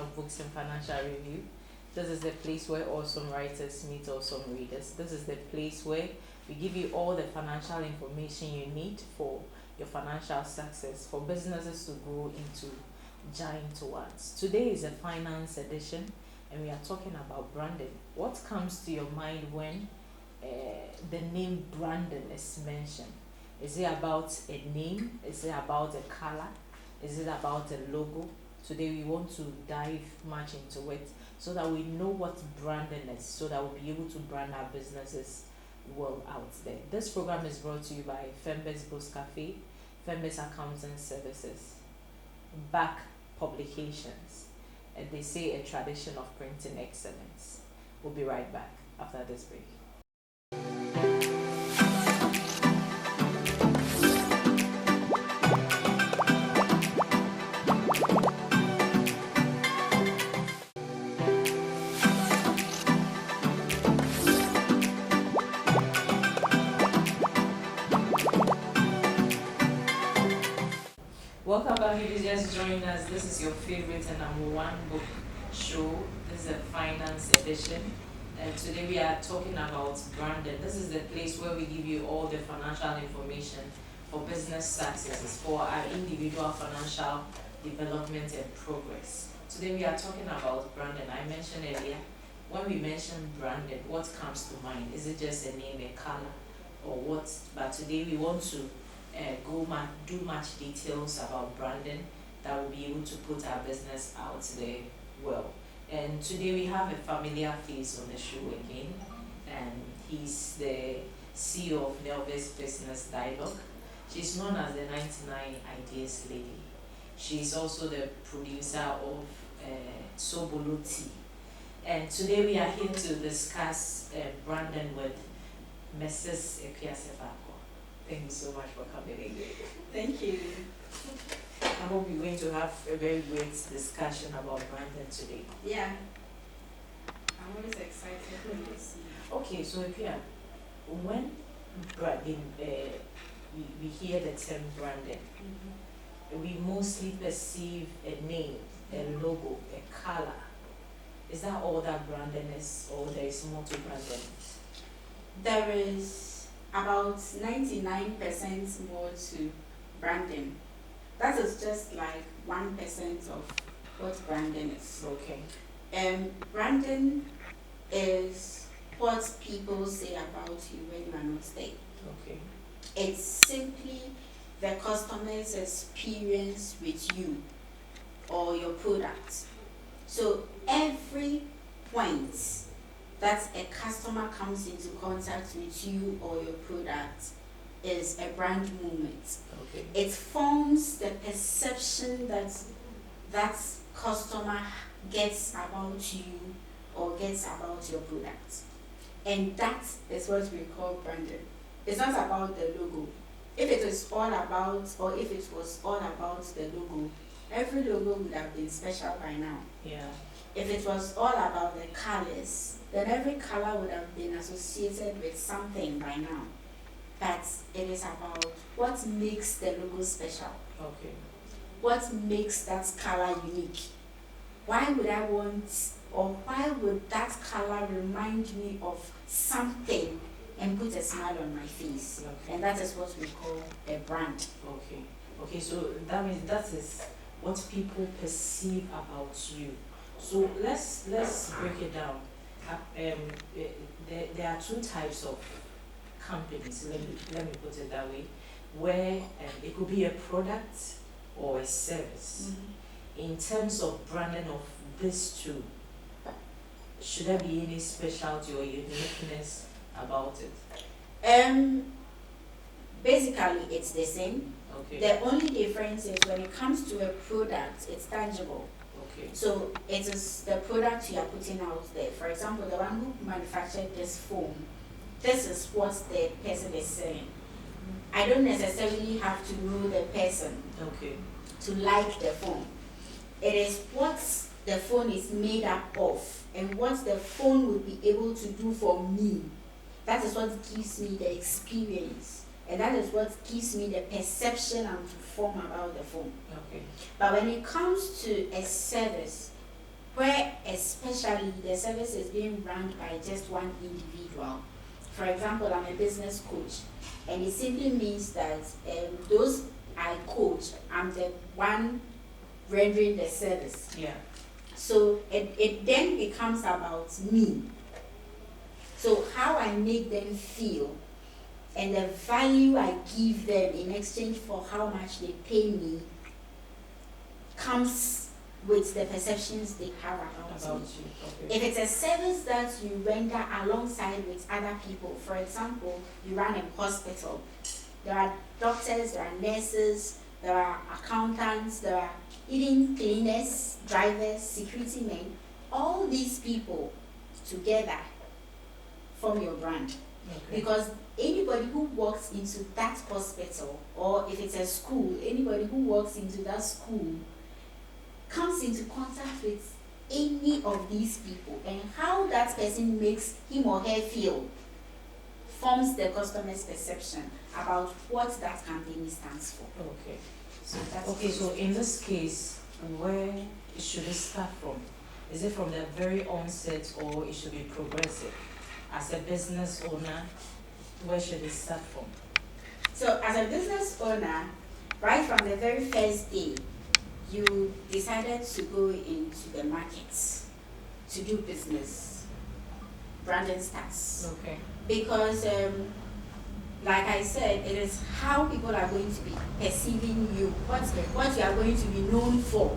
of Books and Financial Review. This is the place where awesome writers meet awesome readers. This is the place where we give you all the financial information you need for your financial success, for businesses to grow into giant ones. Today is a finance edition, and we are talking about branding. What comes to your mind when the name Brandon is mentioned? Is it about a name? Is it about a color? Is it about a logo? Today we want to dive much into it so that we know what branding is, so that we'll be able to brand our businesses well out there. This program is brought to you by Fembes Books Cafe, Fembes Accounting Services, Back Publications, and they say a tradition of printing excellence. We'll be right back after this break. Welcome back, if you just joined us. This is your favorite and number one book show. This is a finance edition, and today we are talking about branding. This is the place where we give you all the financial information for business successes, for our individual financial development and progress. Today we are talking about branding. I mentioned earlier, when we mention branding, what comes to mind? Is it just a name, a color, or what? But today we want to do much details about branding that will be able to put our business out there well. And today we have a familiar face on the show again, and he's the CEO of Nelvis Business Dialogue. She's known as the 99 Ideas Lady. She's also the producer of Sobolo Tea. And today we are here to discuss branding with Mrs. Epiasefako. Thank you so much for coming in. Thank you. I hope we're going to have a very great discussion about branding today. Yeah. I'm always excited when you see. Okay, so Epia, when branding, we hear the term branding, we mostly perceive a name, a logo, a color. Is that all that branding is, or there is more to branding? There is about 99% more to branding. That is just like 1% of what branding is. Okay. Branding is what people say about you when you are not there. Okay. It's simply the customer's experience with you or your product. So every point that a customer comes into contact with you or your product is a brand moment. Okay. It forms the perception that that customer gets about you or gets about your product. And that is what we call branding. It's not about the logo. If it is all about, or if it was all about the logo, every logo would have been special by now. Yeah. If it was all about the colors, then every color would have been associated with something by now. But it is about what makes the logo special. Okay. What makes that color unique? Why would I want, or why would that color remind me of something and put a smile on my face? Okay. And that is what we call a brand. Okay. Okay, so that means that is what people perceive about you. So let's break it down. There are two types of companies. Let me put it that way, where it could be a product or a service. In terms of branding of these two, should there be any specialty or uniqueness about it? Basically, it's the same. Okay. The only difference is when it comes to a product, it's tangible. Okay. So it is the product you are putting out there. For example, the one who manufactured this foam, this is what the person is selling. I don't necessarily have to know the person Okay. to like the phone. It is what the phone is made up of and what the phone will be able to do for me. That is what gives me the experience, and that is what gives me the perception I'm to form about the phone. Okay. But when it comes to a service, where especially the service is being run by just one individual. For example, I'm a business coach, and it simply means that those I coach, I'm the one rendering the service. Yeah. So it then becomes about me. So how I make them feel and the value I give them in exchange for how much they pay me comes with the perceptions they have about me. you. Okay. If it's a service that you render alongside with other people, for example, you run a hospital, there are doctors, there are nurses, there are accountants, there are even cleaners, drivers, security men, all these people together form your brand. Okay. Because anybody who walks into that hospital, or if it's a school, anybody who walks into that school comes into contact with any of these people, and how that person makes him or her feel forms the customer's perception about what that company stands for. Okay. So that's Okay, so in this case, where should it start from? Is it from the very onset, or it should be progressive? As a business owner, where should it start from? So as a business owner, right from the very first day, you decided to go into the markets to do business. Branding starts. Okay. Because like I said, it is how people are going to be perceiving you, what you are going to be known for.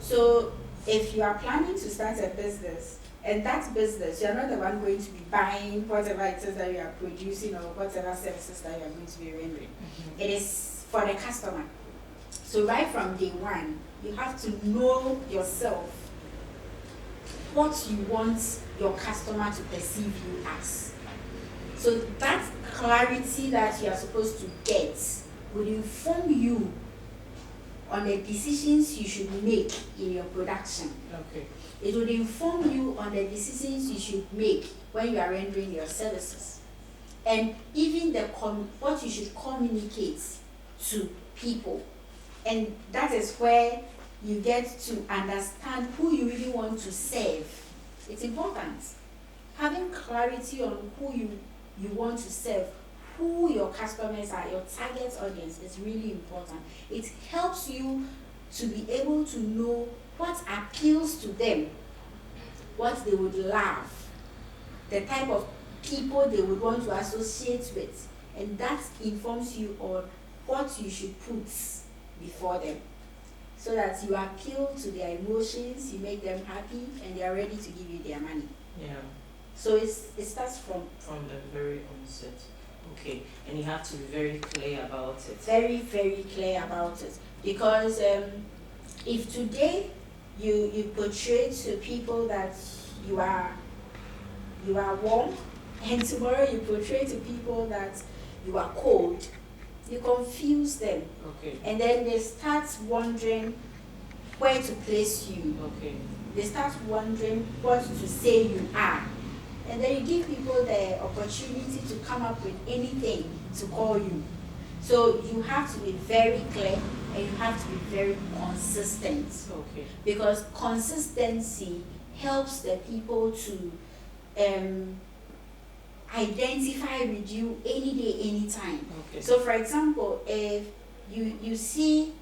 So if you are planning to start a business, and that business, you're not the one going to be buying whatever it is that you are producing or whatever services that you are going to be rendering. Mm-hmm. It is for the customer. So right from day one, you have to know yourself what you want your customer to perceive you as. So that clarity that you are supposed to get will inform you on the decisions you should make in your production. Okay. It will inform you on the decisions you should make when you are rendering your services. And even what you should communicate to people. And that is where you get to understand who you really want to serve. It's important. Having clarity on who you want to serve, who your customers are, your target audience is really important. It helps you to be able to know what appeals to them, what they would love, the type of people they would want to associate with, and that informs you on what you should put before them, so that you appeal to their emotions, you make them happy, and they are ready to give you their money. Yeah. So it starts from the very onset. Okay, and you have to be very clear about it. Very, very clear about it, because if today you portray to people that you are warm, and tomorrow you portray to people that you are cold, you confuse them. Okay. And then they start wondering where to place you. Okay. They start wondering what to say you are. And then you give people the opportunity to come up with anything to call you. So you have to be very clear, and you have to be very consistent. Okay. Because consistency helps the people to identify with you any day, anytime. Okay. So for example, if you see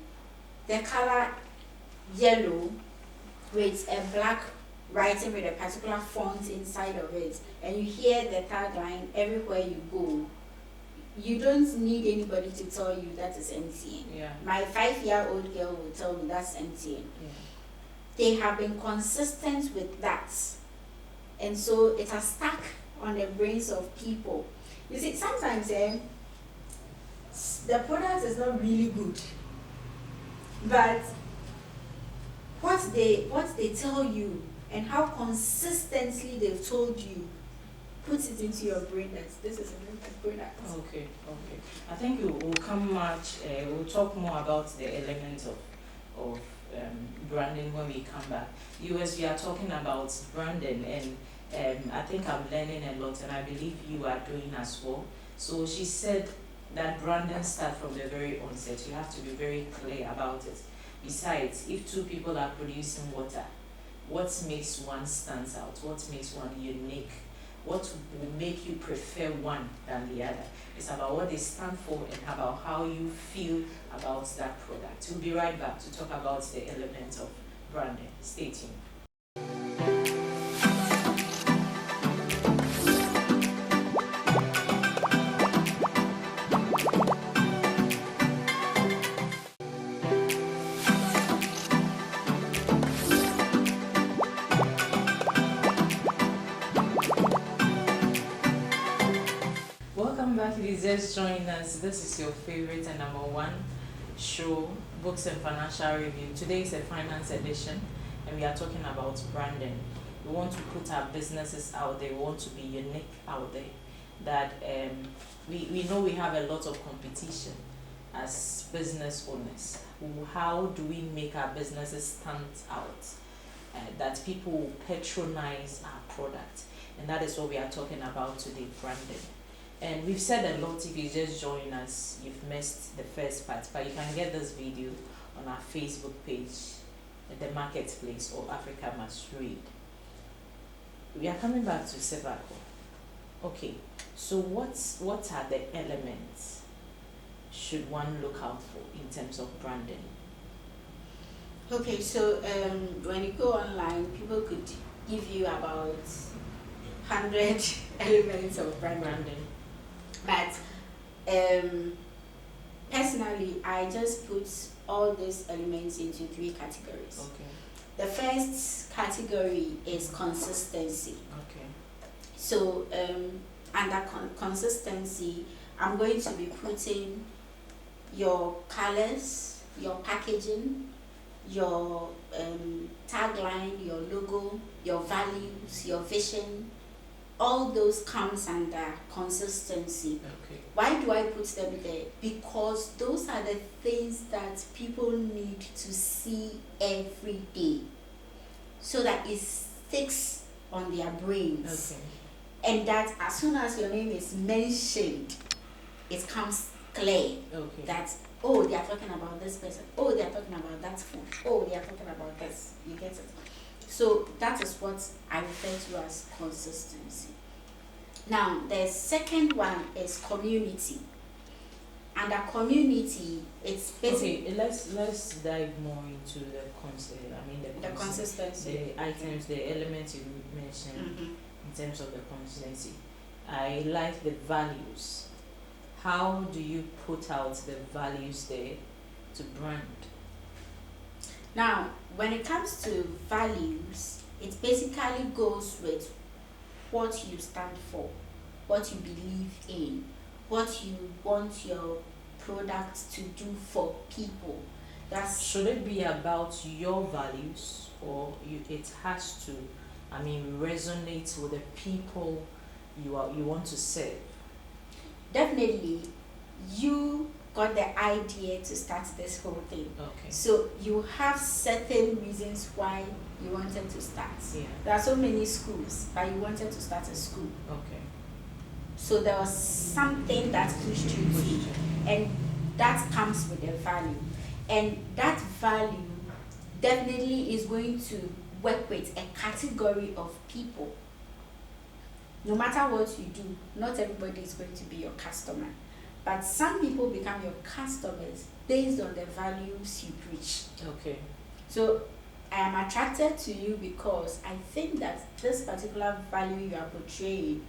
the color yellow with a black writing with a particular font inside of it, and you hear the tagline everywhere you go, you don't need anybody to tell you that is MTN. Yeah. My 5-year-old girl will tell me that's MTN. Yeah. They have been consistent with that, and so it has stuck on the brains of people. You see, sometimes the product is not really good, but what they tell you and how consistently they've told you puts it into your brain that this is a very good product. Okay. I think we'll come we'll talk more about the elements of branding when we come back. We are talking about branding, and I think I'm learning a lot, and I believe you are doing as well. So she said that branding starts from the very onset. You have to be very clear about it. Besides, if two people are producing water, what makes one stands out, what makes one unique, what will make you prefer one than the other. It's about what they stand for and about how you feel about that product. We'll be right back to talk about the elements of branding. Stay tuned. Welcome back, if you just joined us. This is your favorite and number one show, Books and Financial Review. Today is a finance edition, and we are talking about branding. We want to put our businesses out there. We want to be unique out there. That we know we have a lot of competition as business owners. How do we make our businesses stand out? That people will patronize our product, and that is what we are talking about today, branding. And we've said a lot. If you just join us, you've missed the first part, but you can get this video on our Facebook page, The Marketplace or Africa Must Read. We are coming back to Sevako. Okay, so what are the elements should one look out for in terms of branding? Okay, so when you go online, people could give you about 100 elements of branding. But personally, I just put all these elements into 3 categories. Okay. The first category is consistency. Okay. So under consistency, I'm going to be putting your colors, your packaging, your tagline, your logo, your values, your vision. All those comes under consistency. Okay. Why do I put them there? Because those are the things that people need to see every day, so that it sticks on their brains. Okay. And that as soon as your name is mentioned, it comes clear Okay. that, oh, they are talking about this person, oh, they are talking about that food, oh, they are talking about this. You get it? So that is what I refer to as consistency. Now, the second one is community. Under community, it's basically Okay, let's dive more into the consistency. the items, the elements you mentioned in terms of the consistency. I like the values. How do you put out the values there to brand? Now, when it comes to values, it basically goes with what you stand for, what you believe in, what you want your product to do for people. Should it be about your values, or it has to, resonate with the people you want to serve? Definitely, you got the idea to start this whole thing. Okay. So you have certain reasons why you wanted to start. Yeah. There are so many schools, but you wanted to start a school. Okay. So there was something that pushed you to, and that comes with a value. And that value definitely is going to work with a category of people. No matter what you do, not everybody is going to be your customer. But some people become your customers based on the values you preach. Okay. So I am attracted to you because I think that this particular value you are portraying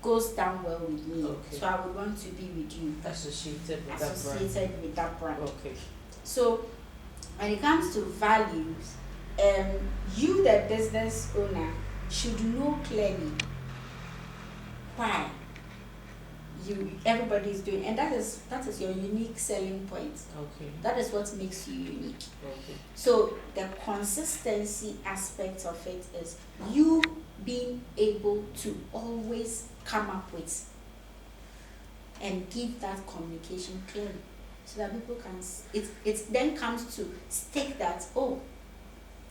goes down well with me. Okay. So I would want to be with you. Associated with that brand. Okay. So when it comes to values, you the business owner should know clearly why everybody is doing, and that is your unique selling point. Okay. That is what makes you unique. Okay. So the consistency aspect of it is you being able to always come up with and give that communication clearly, so that people can it then comes to stick that, oh,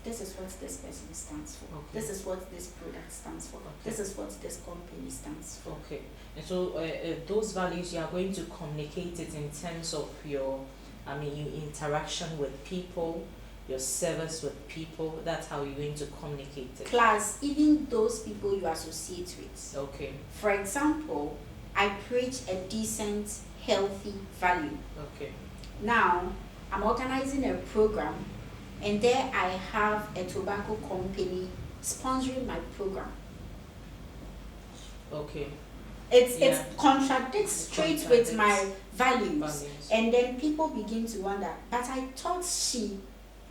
this is what this person stands for. Okay. This is what this product stands for. Okay. This is what this company stands for. Okay. And so those values, you are going to communicate it in terms of your interaction with people, your service with people. That's how you're going to communicate it. Plus, even those people you associate with. Okay. For example, I preach a decent, healthy value. Okay. Now, I'm organizing a program, and there I have a tobacco company sponsoring my program. Okay. It contradicts straight with my values. Values. And then people begin to wonder, but I thought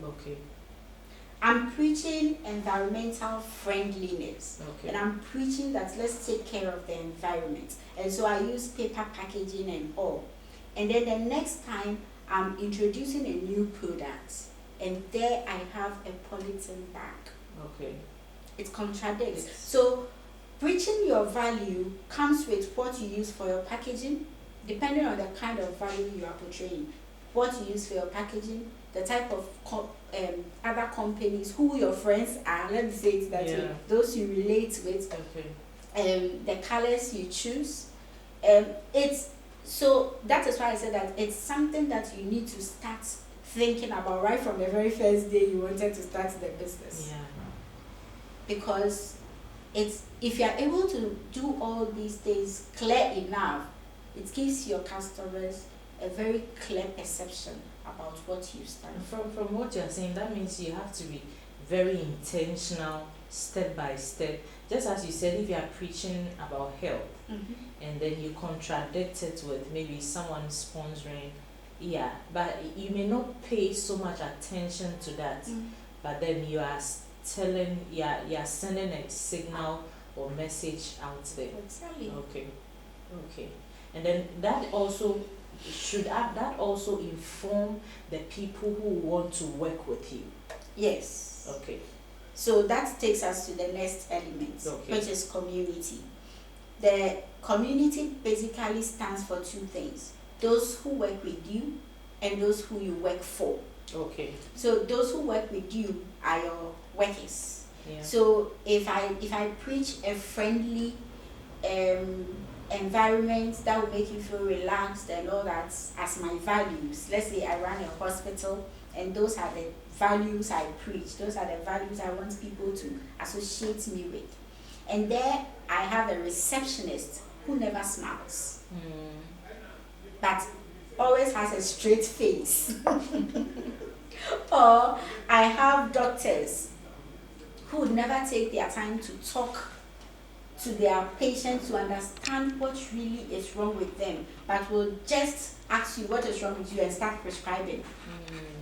Okay. I'm preaching environmental friendliness. Okay. And I'm preaching that let's take care of the environment. And so I use paper packaging and all. And then the next time I'm introducing a new product, and there I have a polythene bag. Okay. It contradicts. It's- So preaching your value comes with what you use for your packaging, depending on the kind of value you are portraying. What you use for your packaging, the type of other companies, who your friends are, let me say it that way, those you relate with, Okay. the colors you choose. It's so that is why I said that it's something that you need to start thinking about right from the very first day you wanted to start the business. Yeah. Because it's, if you are able to do all these things clear enough, it gives your customers a very clear perception about what you stand for. From what you're saying, that means you have to be very intentional, step by step. Just as you said, if you are preaching about health, and then you contradict it with maybe someone sponsoring, but you may not pay so much attention to that, but then you are telling, you are sending a signal or message out there. Exactly. Okay. And then that also that also inform the people who want to work with you. Yes. Okay. So that takes us to the next element, which is community. The community basically stands for two things: those who work with you and those who you work for. Okay. So those who work with you are your workers. Yeah. So if I preach a friendly environment that will make you feel relaxed and all that as my values, let's say I run a hospital and those are the values I preach, those are the values I want people to associate me with. And there I have a receptionist who never smiles, but always has a straight face. Or I have doctors who would never take their time to talk to their patients to understand what really is wrong with them, but will just ask you what is wrong with you and start prescribing.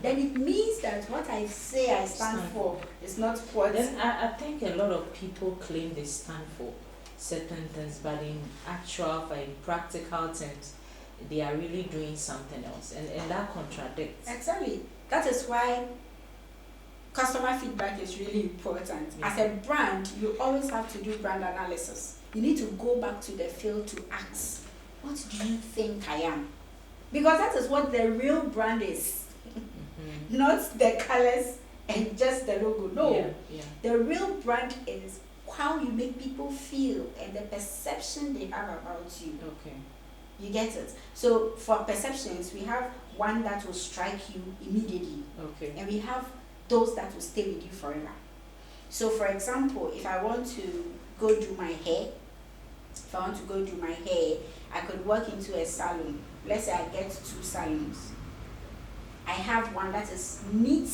Then it means that what I say I stand for is not what. Then I think a lot of people claim they stand for certain things, but in actual, in practical terms, they are really doing something else, and that contradicts. Exactly. That is why customer feedback is really important. Yeah. As a brand, you always have to do brand analysis. You need to go back to the field to ask, what do you think I am? Because that is what the real brand is. Not the colors and just the logo. No. Yeah. The real brand is how you make people feel and the perception they have about you. Okay. You get it? So for perceptions, we have one that will strike you immediately. Okay. And we have those that will stay with you forever. So for example, if I want to go do my hair, I could walk into a salon. Let's say I get 2 salons. I have one that is neat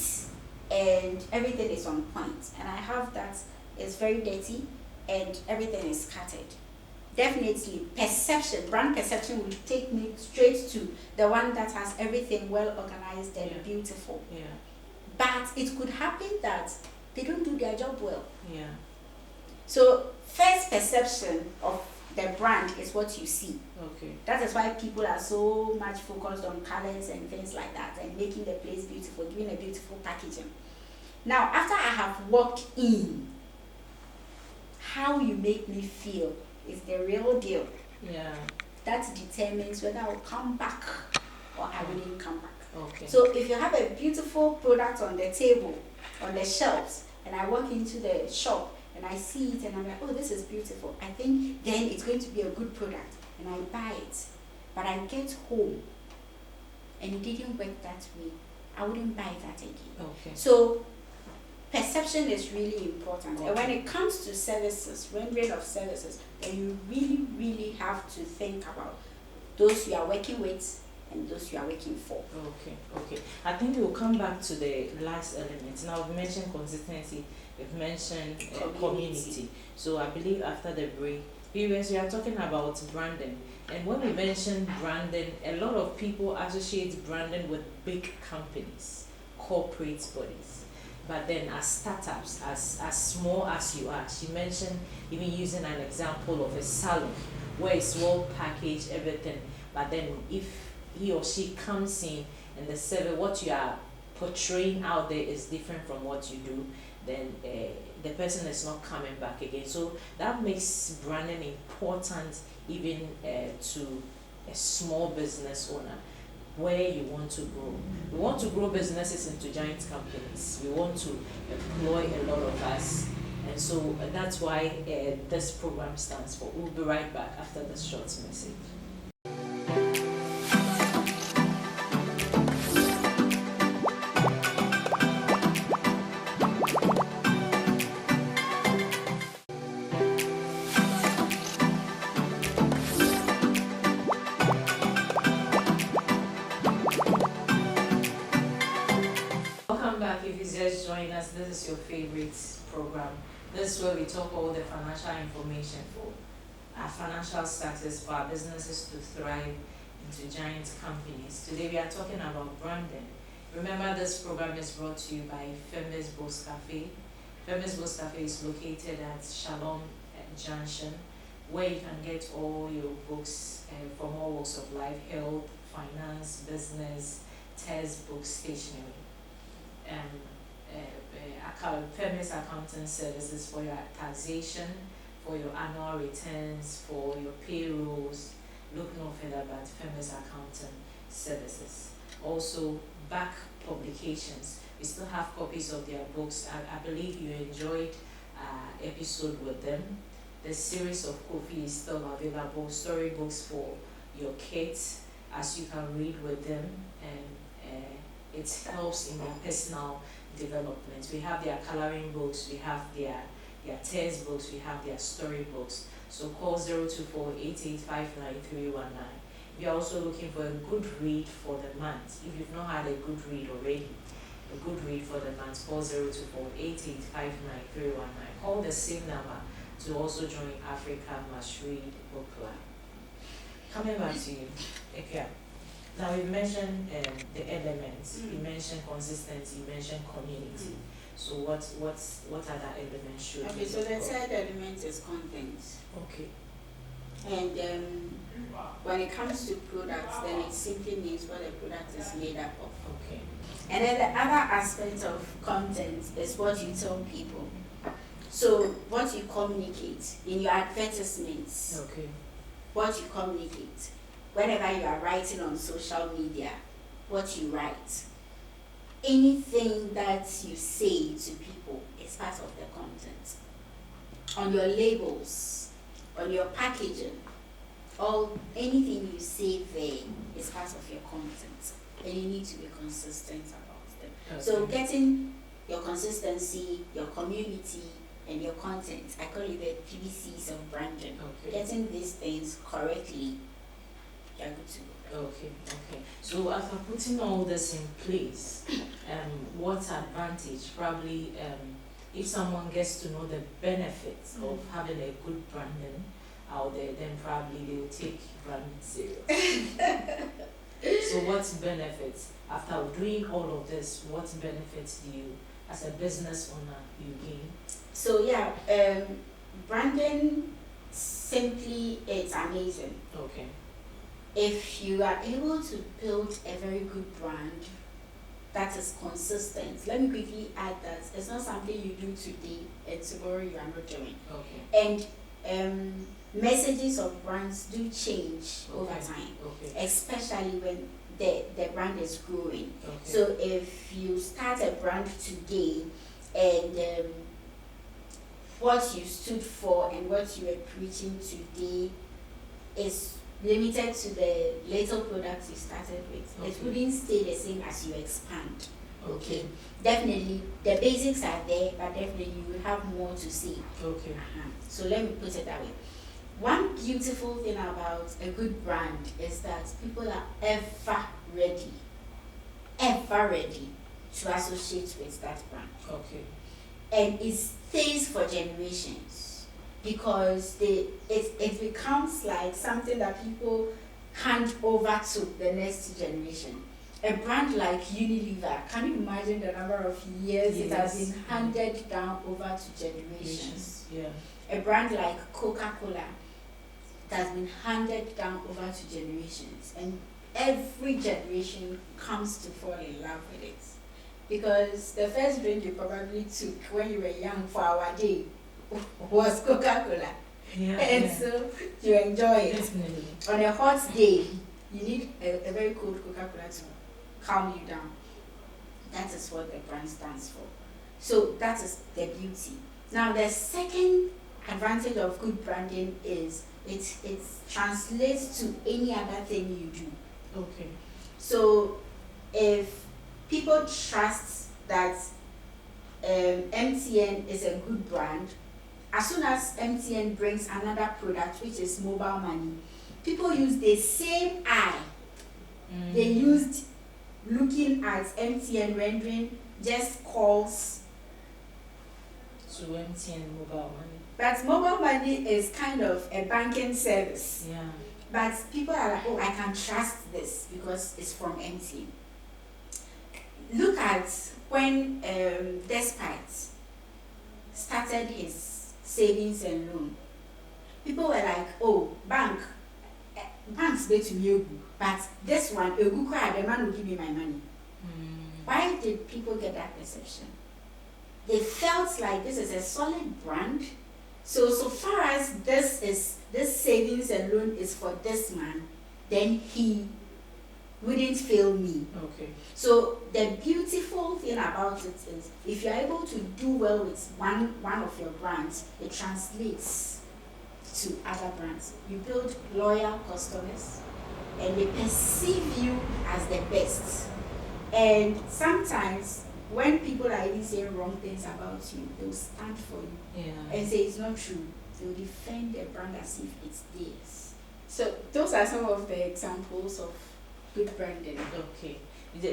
and everything is on point. And I have that is very dirty and everything is scattered. Definitely, brand perception will take me straight to the one that has everything well organized and beautiful. Yeah. But it could happen that they don't do their job well. Yeah. So first perception of the brand is what you see. Okay. That is why people are so much focused on colors and things like that and making the place beautiful, giving a beautiful packaging. Now, after I have walked in, how you make me feel is the real deal. Yeah. That determines whether I will come back or I wouldn't come back. Okay. So if you have a beautiful product on the table, on the shelves, and I walk into the shop and I see it and I'm like, oh, this is beautiful, I think then it's going to be a good product, and I buy it. But I get home and it didn't work that way. I wouldn't buy that again. Okay. So perception is really important. Okay. And when it comes to services, rendering of services, then you really, really have to think about those you are working with and those you are working for. Okay. I think we'll come back to the last element. Now we've mentioned consistency, we've mentioned community. So I believe after the break, viewers, we are talking about branding. And when we mention branding, a lot of people associate branding with big companies, corporate bodies. But then as startups, as small as you are, she mentioned even using an example of a salon where it's well packaged, everything. But then if he or she comes in and the survey, what you are portraying out there is different from what you do, then the person is not coming back again. So that makes branding important even to a small business owner where you want to grow. We want to grow businesses into giant companies. We want to employ a lot of us. And so that's why this program stands for. We'll be right back after this short message. Welcome back. If you just join us, this is your favorite program. This is where we talk all the financial information for our financial success, for our businesses to thrive into giant companies. Today we are talking about branding. Remember, this program is brought to you by Famous Books Cafe. Famous Books Cafe is located at Shalom Junction, where you can get all your books from all walks of life: health, finance, business, textbooks, stationery. Famous accounting services for your taxation, for your annual returns, for your payrolls. Look no further but Famous Accounting Services. Also, Back Publications. We still have copies of their books. I believe you enjoyed episode with them. The series of Kofi is still available. Storybooks for your kids, as you can read with them, and it helps in their personal development. We have their coloring books, we have their text books, we have their story books. So call 024 8859 We are also looking for a good read for the month. If you've not had a good read already, a good read for the month, call 024 8859 Call the same number to also join Africa Must Read Book Club. Coming back to you, Ekia. Now we mentioned the elements. You mentioned consistency. You mentioned community. So what other elements should? Okay, so the third element is content. Okay. And when it comes to products, then it simply means what the product is made up of. Okay. And then the other aspect of content is what you tell people. So what you communicate in your advertisements. Okay. What you communicate. Whenever you are writing on social media, what you write, anything that you say to people is part of the content. On your labels, on your packaging, anything you say there is part of your content, and you need to be consistent about them. Okay. So getting your consistency, your community, and your content, I call it the 3 C's of branding. Okay. Getting these things correctly, you're good to go. Okay. So after putting all this in place, what advantage probably if someone gets to know the benefits of having a good branding out there, then probably they will take branding serious. So what benefits after doing all of this? What benefits do you, as a business owner, you gain? So branding simply it's amazing. Okay. If you are able to build a very good brand that is consistent, let me quickly add that it's not something you do today and tomorrow you are not doing. Okay. And messages of brands do change over time, especially when the brand is growing. So if you start a brand today and what you stood for and what you are preaching today is limited to the little products you started with. It Okay. wouldn't stay the same as you expand. Okay. Definitely, the basics are there, but definitely you will have more to see. Okay. So let me put it that way. One beautiful thing about a good brand is that people are ever ready to associate with that brand. Okay. And it stays for generations because it becomes like something that people hand over to the next generation. A brand like Unilever, can you imagine the number of years it has Yes. been handed down over to generations? Yeah. A brand like Coca-Cola, it has been handed down over to generations, and every generation comes to fall in love with it. Because the first drink you probably took when you were young for our day was Coca-Cola. Yeah. And Yeah. so you enjoy it. Definitely. On a hot day, you need a very cold Coca-Cola to calm you down. That is what the brand stands for. So that is the beauty. Now the second advantage of good branding is it translates to any other thing you do. Okay. So if people trust that MTN is a good brand, as soon as MTN brings another product which is mobile money, people use the same eye they used looking at MTN rendering just calls. To MTN mobile money. But mobile money is kind of a banking service. Yeah. But people are like, oh, I can trust this because it's from MTN. Look at when Despite started his savings and loan. People were like, oh, banks bet to me, but this one, the man will give me my money. Why did people get that perception? They felt like this is a solid brand. So far as this savings and loan is for this man, then he wouldn't fail me. Okay. So the beautiful thing about it is if you're able to do well with one of your brands, it translates to other brands. You build loyal customers and they perceive you as the best. And sometimes when people are even saying wrong things about you, they'll stand for you Yeah. and say it's not true. They'll defend their brand as if it's theirs. So those are some of the examples of good branding. Okay.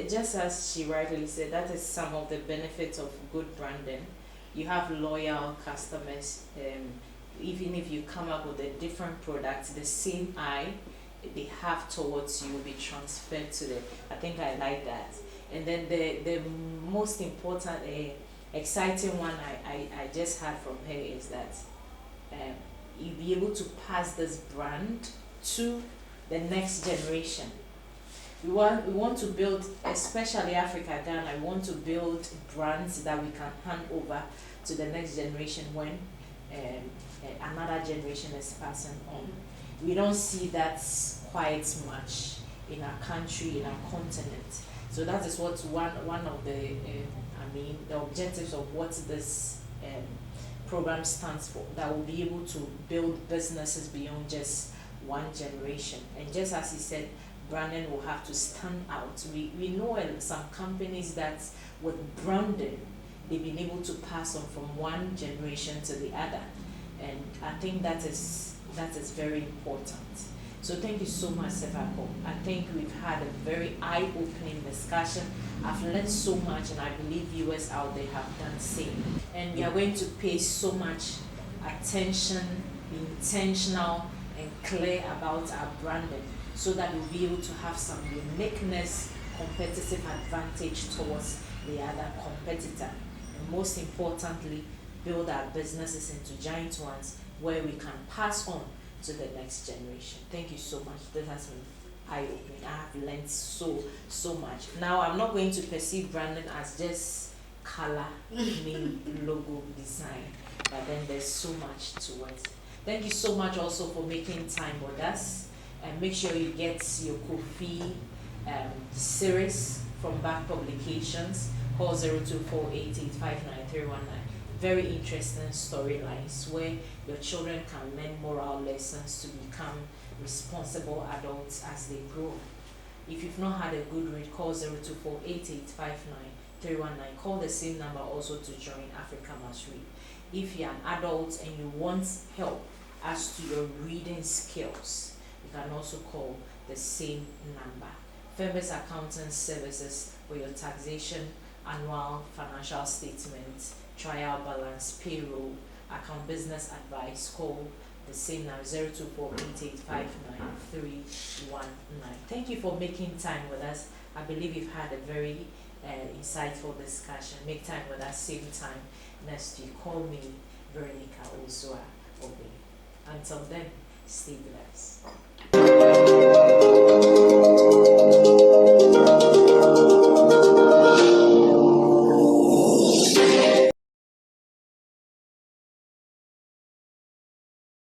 Just as she rightly said, that is some of the benefits of good branding. You have loyal customers. Even if you come up with a different product, the same eye they have towards you will be transferred to them. I think I like that. And then the most important, exciting one I just had from her is that you'll be able to pass this brand to the next generation. We want to build, especially Africa, Ghana, we want to build brands that we can hand over to the next generation when another generation is passing on. We don't see that quite much in our country, in our continent. So that is what one of the the objectives of what this program stands for, that will be able to build businesses beyond just one generation. And just as he said, branding will have to stand out. We know some companies that with branding, they've been able to pass on from one generation to the other. And I think that is very important. So thank you so much, Sevako. I think we've had a very eye-opening discussion. I've learned so much, and I believe viewers out there have done the same. And we are going to pay so much attention, be intentional and clear about our branding, so that we'll be able to have some uniqueness, competitive advantage towards the other competitor. And most importantly, build our businesses into giant ones where we can pass on to the next generation. Thank you so much. This has been eye-opening. I have learned so much. Now I'm not going to perceive branding as just color, name, logo, design, but then there's so much to it. Thank you so much also for making time with us, and make sure you get your Kofi series from Back Publications. Call 0248859319. Very interesting storylines where your children can learn moral lessons to become responsible adults as they grow. If you've not had a good read, call 0248859319. Call the same number also to join Africa Must Read. If you're an adult and you want help as to your reading skills, you can also call the same number. Famous Accountant Services for your taxation, annual financial statements, trial balance, payroll, account business advice. Call the same number 0248859319. Thank you for making time with us. I believe you've had a very insightful discussion. Make time with us, same time next week. Call me Veronica Osua Obe. Until then, stay blessed.